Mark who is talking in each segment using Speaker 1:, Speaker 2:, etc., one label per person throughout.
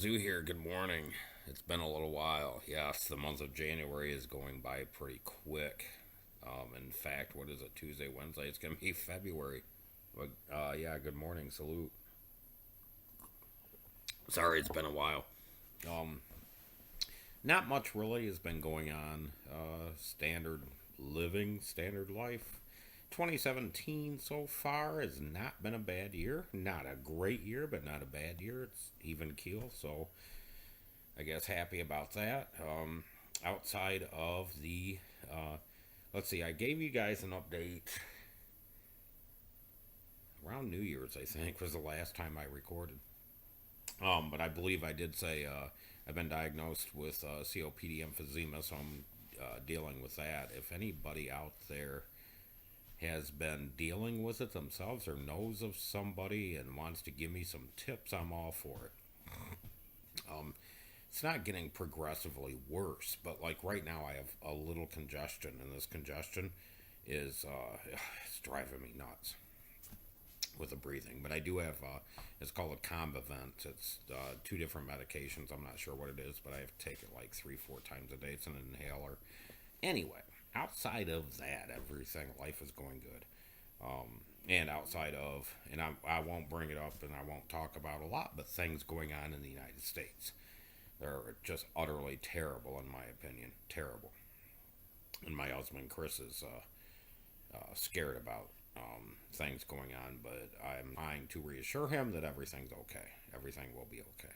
Speaker 1: Zoo here. Good morning. It's been a little while. Yes, the month of January is going by pretty quick. In fact, what is it? Tuesday, Wednesday? It's gonna be February. But yeah. Good morning. Salute. Sorry, it's been a while. Um, Not much really has been going on. Standard living, standard life. 2017 so far has not been a bad year. Not a great year, but not a bad year. It's even keel, so I guess happy about that. Outside of the, let's see, I gave you guys an update around New Year's, I think, was the last time I recorded. But I believe I did say I've been diagnosed with COPD emphysema, so I'm dealing with that. If anybody out there has been dealing with it themselves or knows of somebody and wants to give me some tips, I'm all for it. Um, it's not getting progressively worse, but like right now I have a little congestion, and this congestion is it's driving me nuts with the breathing. But I do have it's called a Combivent. It's two different medications. I'm not sure what it is, but I have to take it like 3-4 times a day. It's an inhaler. Anyway, outside of that, everything life is going good. And outside of, and I won't bring it up and I won't talk about a lot, but things going on in the United States. They're just utterly terrible, in my opinion. Terrible. And my husband Chris is scared about things going on, but I'm trying to reassure him that everything's okay. Everything will be okay.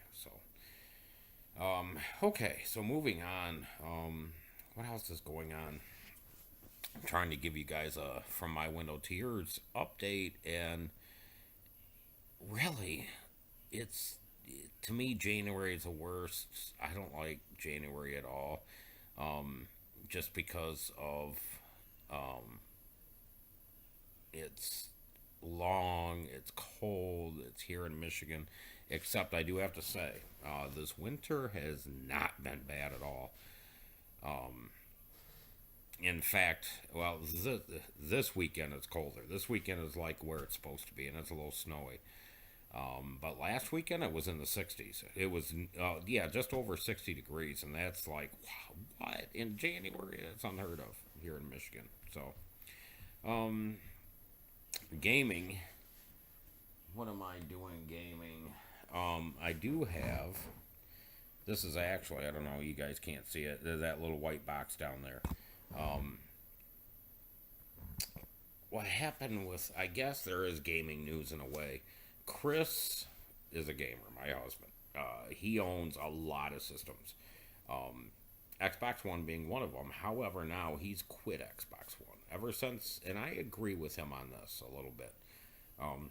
Speaker 1: Okay, so moving on. What else is going on? I'm trying to give you guys a from my window to yours update, and really, it's to me January is the worst. I don't like January at all, just because of um, it's long, it's cold, it's here in Michigan. Except I do have to say, this winter has not been bad at all. Um, in fact, well, this weekend it's colder. This weekend is like where it's supposed to be, and it's a little snowy. But last weekend it was in the 60s. It was, yeah, just over 60 degrees, and that's like, wow, what? In January? That's unheard of here in Michigan. So, um, gaming. What am I doing gaming? I do have. This is actually, I don't know, you guys can't see it. There's that little white box down there. Um, what happened with, I guess there is gaming news in a way. Chris is a gamer, my husband. He owns a lot of systems. Um, Xbox One being one of them. However, now he's quit Xbox One ever since, and I agree with him on this a little bit. Um,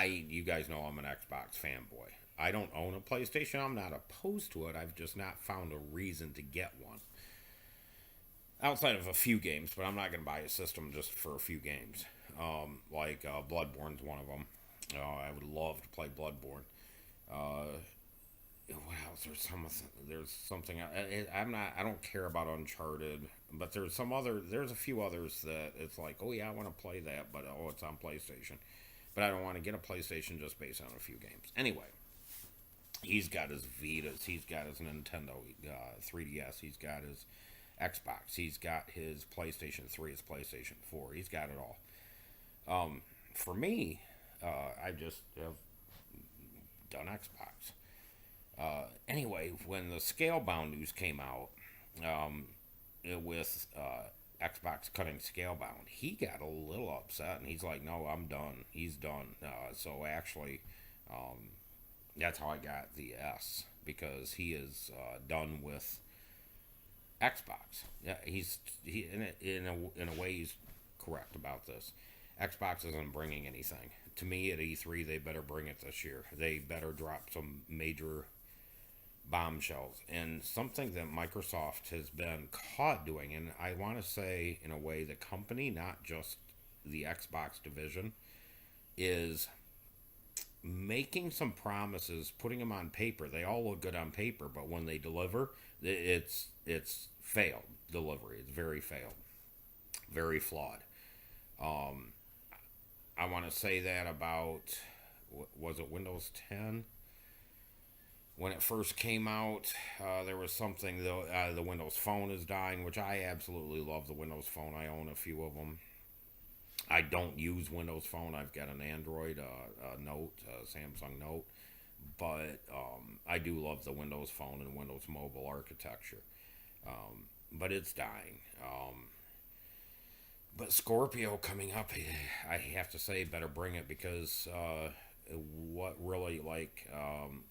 Speaker 1: you guys know I'm an Xbox fanboy. I don't own a PlayStation. I'm not opposed to it. I've just not found a reason to get one outside of a few games. But I'm not going to buy a system just for a few games. Like Bloodborne's one of them. I would love to play Bloodborne. Uh, what else? There's something. I'm not. I don't care about Uncharted, but there's some other. There's a few others that it's like, oh yeah, I want to play that, but oh, it's on PlayStation. But I don't want to get a PlayStation just based on a few games. Anyway, he's got his Vitas. He's got his Nintendo 3DS. He's got his Xbox. He's got his PlayStation 3. His PlayStation 4. He's got it all. For me, I just have done Xbox. Anyway, when the Scalebound news came out, um, with Xbox cutting Scalebound, he got a little upset, and he's like, "No, I'm done." He's done. So actually, um, that's how I got the S because he is done with Xbox. Yeah, he in a way he's correct about this. Xbox isn't bringing anything. To me, at E3, they better bring it this year. They better drop some major bombshells. And something that Microsoft has been caught doing, and I want to say, in a way, the company, not just the Xbox division, is making some promises, putting them on paper. They all look good on paper, but when they deliver, it's failed delivery. It's very failed, very flawed. Um, I want to say that about was it Windows 10? when it first came out, there was something, though, the Windows Phone is dying, which I absolutely love the Windows Phone. I own a few of them. I don't use Windows Phone. I've got an Android, Note, Samsung Note, but I do love the Windows Phone and Windows Mobile architecture. But it's dying. But Scorpio coming up, I have to say, better bring it because what really, like,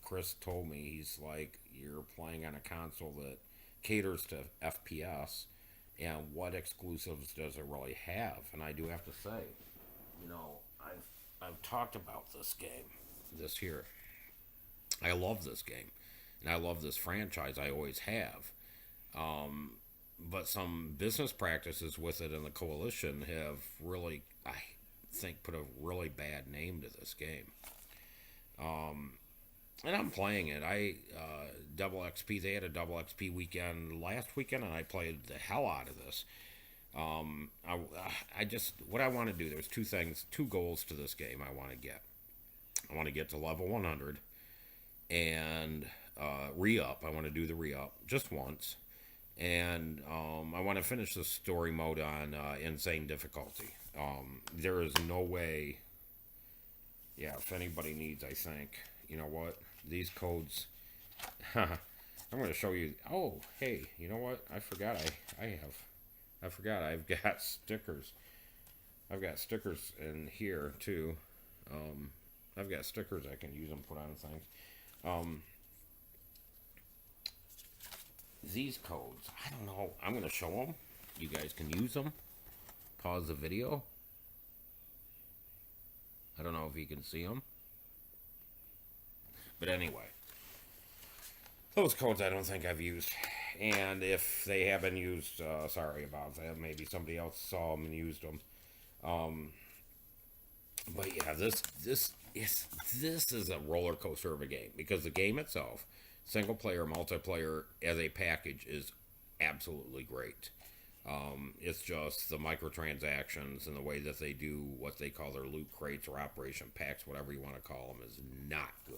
Speaker 1: Chris told me, he's like, you're playing on a console that caters to FPS, and what exclusives does it really have? And I do have to say, you know, I've talked about this game, this here. I love this game, and I love this franchise. I always have. Um, but some business practices with it in the coalition have really, I think, put a really bad name to this game. Um, and I'm playing it. Double XP. They had a double XP weekend last weekend, and I played the hell out of this. I just what I want to do. There's two things, two goals to this game. I want to get. I want to get to level 100 and re-up. I want to do the re-up just once, and I want to finish the story mode on insane difficulty. There is no way. Yeah, if anybody needs, I think, you know what, these codes. I'm going to show you. Oh, hey, you know what? I forgot. I forgot. I've got stickers. I've got stickers in here too. I've got stickers I can use and put on things. Um, these codes, I don't know. I'm going to show them. You guys can use them. Pause the video. I don't know if you can see them. But anyway, those codes I don't think I've used. And if they have been used, sorry about that. Maybe somebody else saw them and used them. Um, but yeah, this is a roller coaster of a game because the game itself, single player, multiplayer as a package, is absolutely great. It's just the microtransactions and the way that they do what they call their loot crates or operation packs, whatever you want to call them, is not good.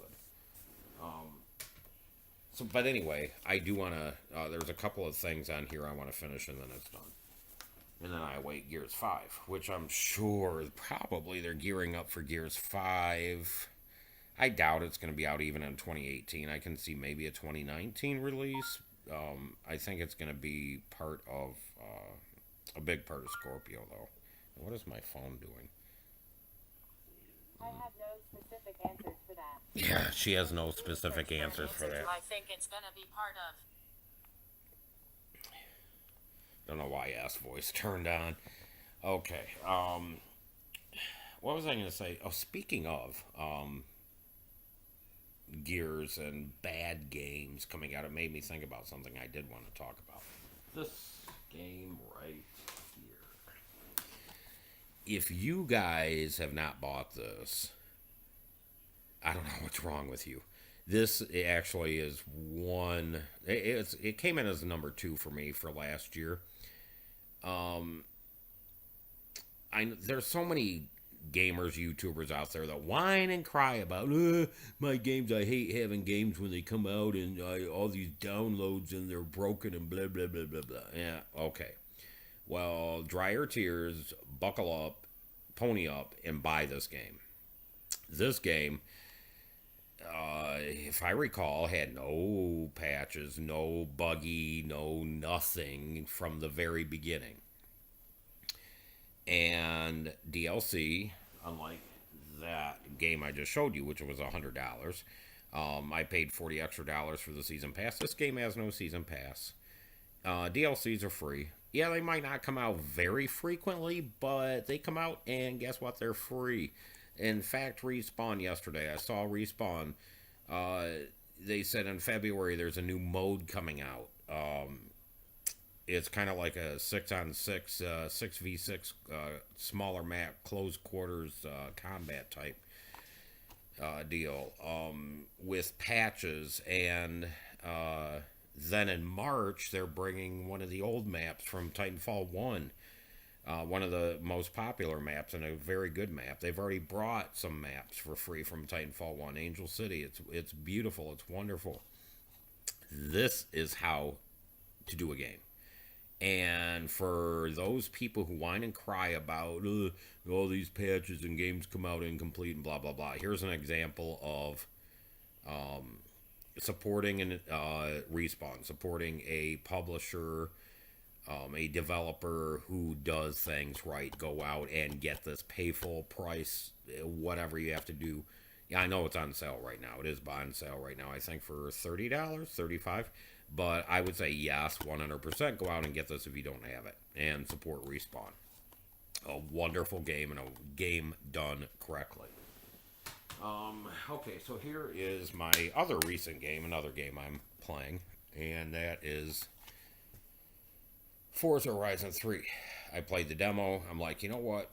Speaker 1: But anyway, I do want to. There's a couple of things on here I want to finish, and then it's done. And then I await Gears 5, which I'm sure probably they're gearing up for Gears 5. I doubt it's going to be out even in 2018. I can see maybe a 2019 release. I think it's going to be part of a big part of Scorpio, though. What is my phone doing?
Speaker 2: I have no specific answers for that.
Speaker 1: Yeah, she has no specific answers for that.
Speaker 2: I think it's going to be part of.
Speaker 1: Don't know why ass voice turned on. Okay. What was I going to say? Oh, speaking of Gears and bad games coming out, it made me think about something I did want to talk about. This game right here. If you guys have not bought this, I don't know what's wrong with you. This actually is one. It came in as number 2 for me for last year. There's so many gamers, YouTubers out there that whine and cry about my games. I hate having games when they come out and all these downloads and they're broken and blah blah blah blah blah. Yeah, okay. Well, dry your tears, buckle up, pony up, and buy this game. This game, if I recall, had no patches, no buggy, no nothing from the very beginning. And DLC, unlike that game I just showed you, which was $100, I paid $40 extra for the season pass. This game has no season pass. DLCs are free. Yeah, they might not come out very frequently, but they come out, and guess what? They're free. In fact, Respawn yesterday, I saw Respawn. They said in February there's a new mode coming out. It's kind of like a 6-on-6, 6v6, smaller map, closed quarters combat type deal with patches. And then in March, they're bringing one of the old maps from Titanfall 1 One of the most popular maps and a very good map. They've already brought some maps for free from Titanfall 1, Angel City. It's beautiful. It's wonderful. This is how to do a game. And for those people who whine and cry about all these patches and games come out incomplete and blah blah blah, here's an example of supporting an Respawn, supporting a publisher, a developer who does things right. Go out and get this, pay full price, whatever you have to do. Yeah, I know it's on sale right now. It is on sale right now. I think for $30, $35. But I would say yes, 100%. Go out and get this if you don't have it, and support Respawn. A wonderful game and a game done correctly. Okay, so here is my other recent game, another game I'm playing, and that is Forza Horizon 3. I played the demo. I'm like, you know what?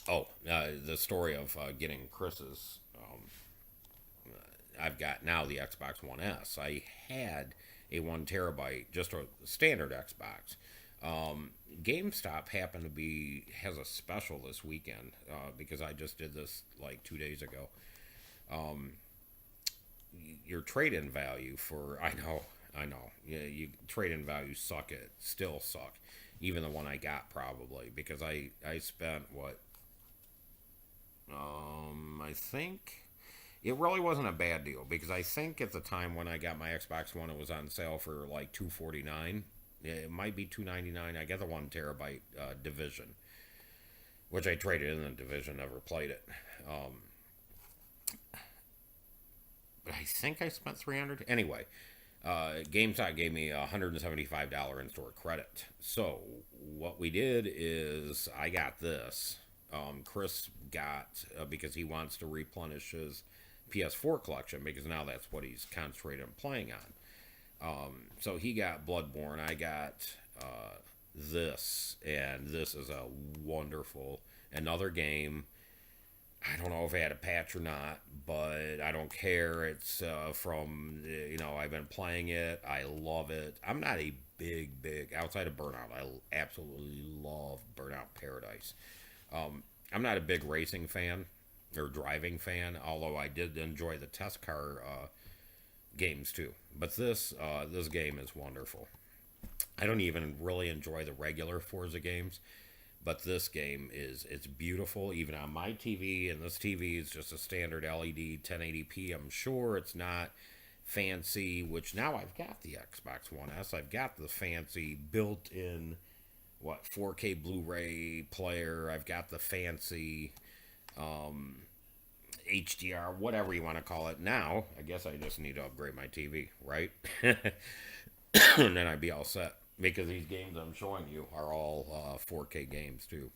Speaker 1: Oh, the story of getting Chris's. I've got now the Xbox One S. I had a 1 terabyte, just a standard Xbox. GameStop has a special this weekend because I just did this like 2 days ago. Your trade-in value for I know, you trade-in values still suck. Even the one I got probably because I spent what I think. It really wasn't a bad deal because I think at the time when I got my Xbox One, it was on sale for like $249. It might be $299. I got the 1 terabyte Division, which I traded in the Division, never played it. But I think I spent $300. Anyway, GameStop gave me a $175 in-store credit. So what we did is I got this. Chris got because he wants to replenish his PS4 collection because now that's what he's concentrated on playing on. So he got Bloodborne. I got this, and this is a wonderful another game. I don't know if I had a patch or not, but I don't care. It's I've been playing it. I love it. I'm not a big outside of Burnout. I absolutely love Burnout Paradise. I'm not a big racing fan or driving fan, although I did enjoy the test car games too. But this game is wonderful. I don't even really enjoy the regular Forza games, but this game it's beautiful even on my TV, and this TV is just a standard LED 1080p. I'm sure it's not fancy, which now I've got the Xbox One S. I've got the fancy built-in 4K Blu-ray player. I've got the fancy HDR, whatever you want to call it. Now, I guess I just need to upgrade my TV, right? And then I'd be all set. Because these games I'm showing you are all 4K games too.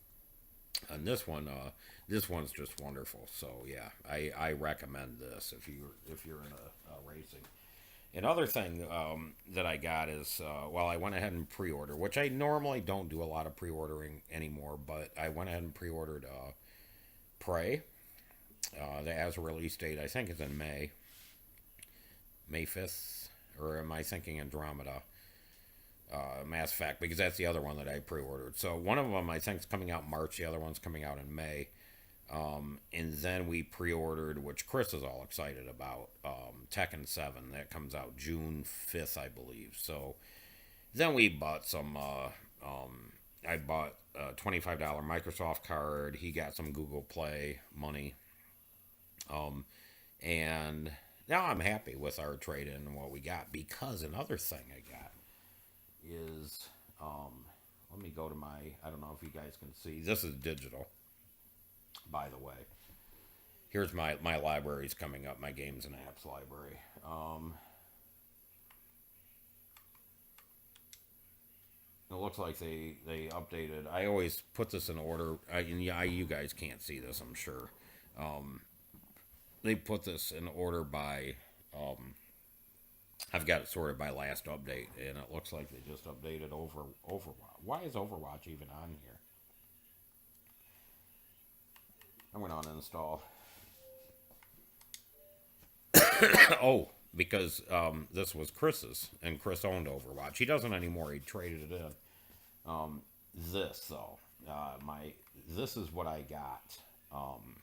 Speaker 1: And this one's just wonderful. So yeah, I recommend this if you're in a racing. Another thing that I got is, I went ahead and pre-ordered, which I normally don't do a lot of pre-ordering anymore, but I went ahead and pre-ordered Prey. The as release date, I think, is in May 5th, or am I thinking Andromeda? Mass Effect, because that's the other one that I pre-ordered. So one of them I think is coming out in March, the other one's coming out in May. And then we pre-ordered, which Chris is all excited about, Tekken 7. That comes out June 5th, I believe. So then we bought some, I bought a $25 Microsoft card. He got some Google Play money. And now I'm happy with our trade-in and what we got, because another thing I got is, let me go to I don't know if you guys can see, this is digital, by the way. Here's my libraries coming up, my games and apps library. It looks like they updated. I always put this in order. You guys can't see this, I'm sure. They put this in order by, I've got it sorted by last update, and it looks like they just updated Overwatch. Why is Overwatch even on here? I'm going to uninstall. Oh, because this was Chris's, and Chris owned Overwatch. He doesn't anymore. He traded it in. this though. My This is what I got. Um,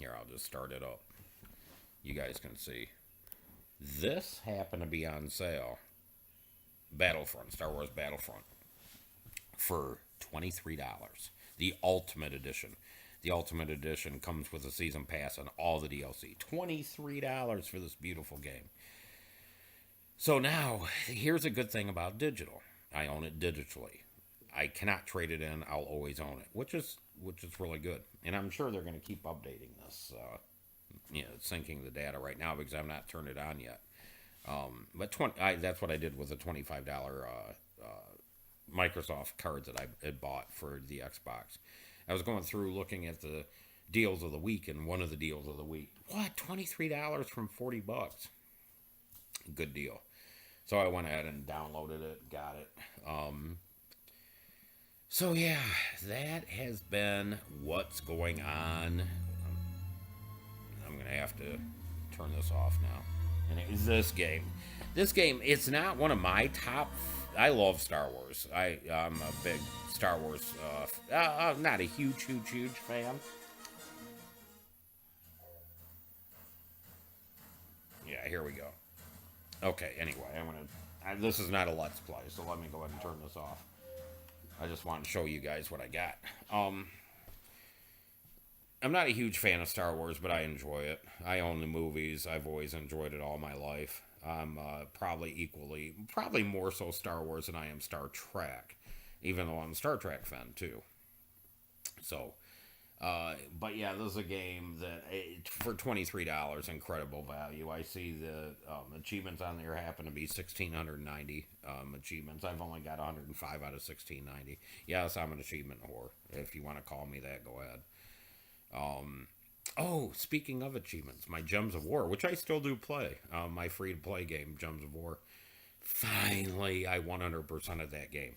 Speaker 1: Here, I'll just start it up. You guys can see. This happened to be on sale. Battlefront, Star Wars Battlefront, for $23. The Ultimate Edition. The Ultimate Edition comes with a season pass and all the DLC. $23 for this beautiful game. So now, here's a good thing about digital. I own it digitally. I cannot trade it in. I'll always own it, which is really good. And I'm sure they're going to keep updating this. Syncing the data right now because I've not turned it on yet. But that's what I did with a $25 Microsoft card that I had bought for the Xbox. I was going through looking at the deals of the week, and one of the deals of the week, what, $23 from $40? Good deal. So I went ahead and downloaded it, got it. So yeah, that has been what's going on. I'm gonna have to turn this off now. And it is this game. This game, it's not one of my top. I love Star Wars. I'm a big Star Wars. Not a huge fan. Yeah, here we go. Okay. Anyway, this is not a let's play, so let me go ahead and turn this off. I just want to show you guys what I got. I'm not a huge fan of Star Wars, but I enjoy it. I own the movies. I've always enjoyed it all my life. I'm probably more so Star Wars than I am Star Trek, even though I'm a Star Trek fan too. So, but yeah, this is a game that for $23, incredible value. I see the achievements on there happen to be 1,690 achievements. I've only got 105 out of 1,690. Yes, I'm an achievement whore. If you want to call me that, go ahead. Speaking of achievements, my Gems of War, which I still do play, my free-to-play game, Gems of War. Finally, I 100% of that game.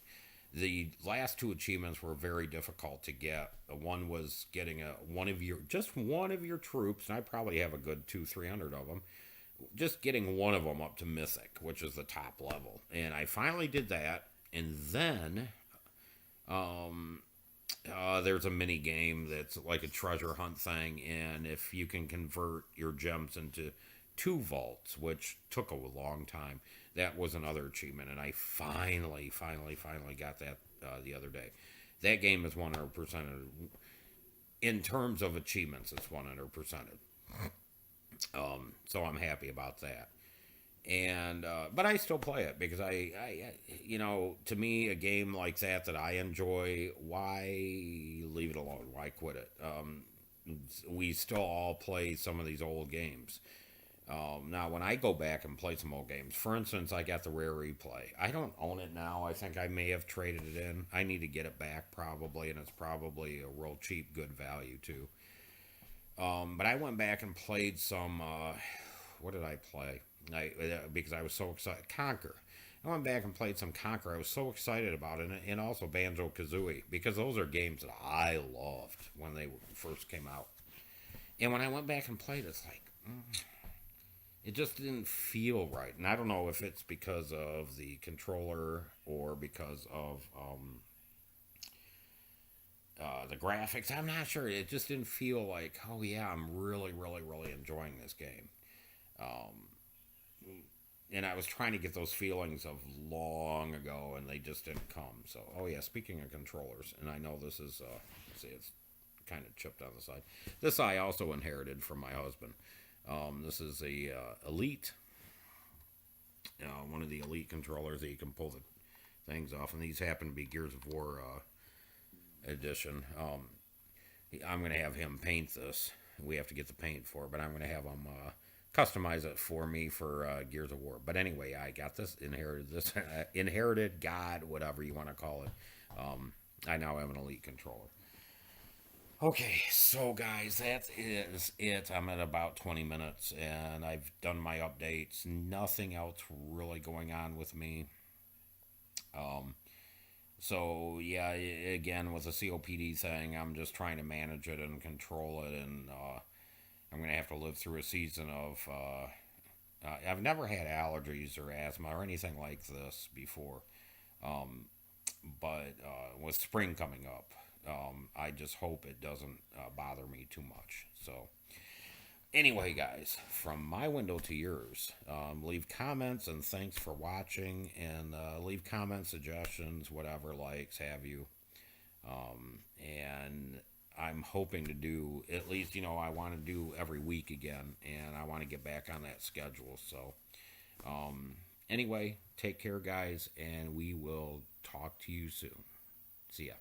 Speaker 1: The last two achievements were very difficult to get. One was getting one of your troops, and I probably have a good 200-300 of them. Just getting one of them up to Mythic, which is the top level, and I finally did that. And then, there's a mini game that's like a treasure hunt thing, and if you can convert your gems into 2 vaults, which took a long time, that was another achievement, and I finally got that the other day. That game is 100%. In terms of achievements, it's 100%. So I'm happy about that. And but I still play it because to me, a game like that I enjoy, why leave it alone? Why quit it? We still all play some of these old games. Now, when I go back and play some old games, for instance, I got the Rare Replay. I don't own it now. I think I may have traded it in. I need to get it back probably, and it's probably a real cheap, good value too. But I went back and played some. What did I play? Because I was so excited. Conquer. I went back and played some Conquer. I was so excited about it, and also Banjo Kazooie, because those are games that I loved when they first came out. And when I went back and played, it's like it just didn't feel right. And I don't know if it's because of the controller or because of the graphics. I'm not sure. It just didn't feel like, oh yeah, I'm really enjoying this game. And I was trying to get those feelings of long ago, and they just didn't come. So, oh yeah, speaking of controllers, and I know this is, see, it's kind of chipped on the side. This I also inherited from my husband. This is a Elite, one of the Elite controllers that you can pull the things off, and these happen to be Gears of War edition. I'm going to have him paint this. We have to get the paint for it, but I'm going to have him customize it for me for Gears of War. But anyway, I got inherited God, whatever you want to call it. I now have an Elite controller. Okay, so guys, that is it. I'm at about 20 minutes, and I've done my updates. Nothing else really going on with me. So yeah, again, with the COPD thing, I'm just trying to manage it and control it, and I'm going to have to live through a season of... I've never had allergies or asthma or anything like this before. but with spring coming up, I just hope it doesn't bother me too much. So, anyway, guys, from my window to yours, leave comments and thanks for watching, and leave comments, suggestions, whatever, likes, have you. And I'm hoping to do at least, I want to do every week again, and I want to get back on that schedule. So, anyway, take care, guys, and we will talk to you soon. See ya.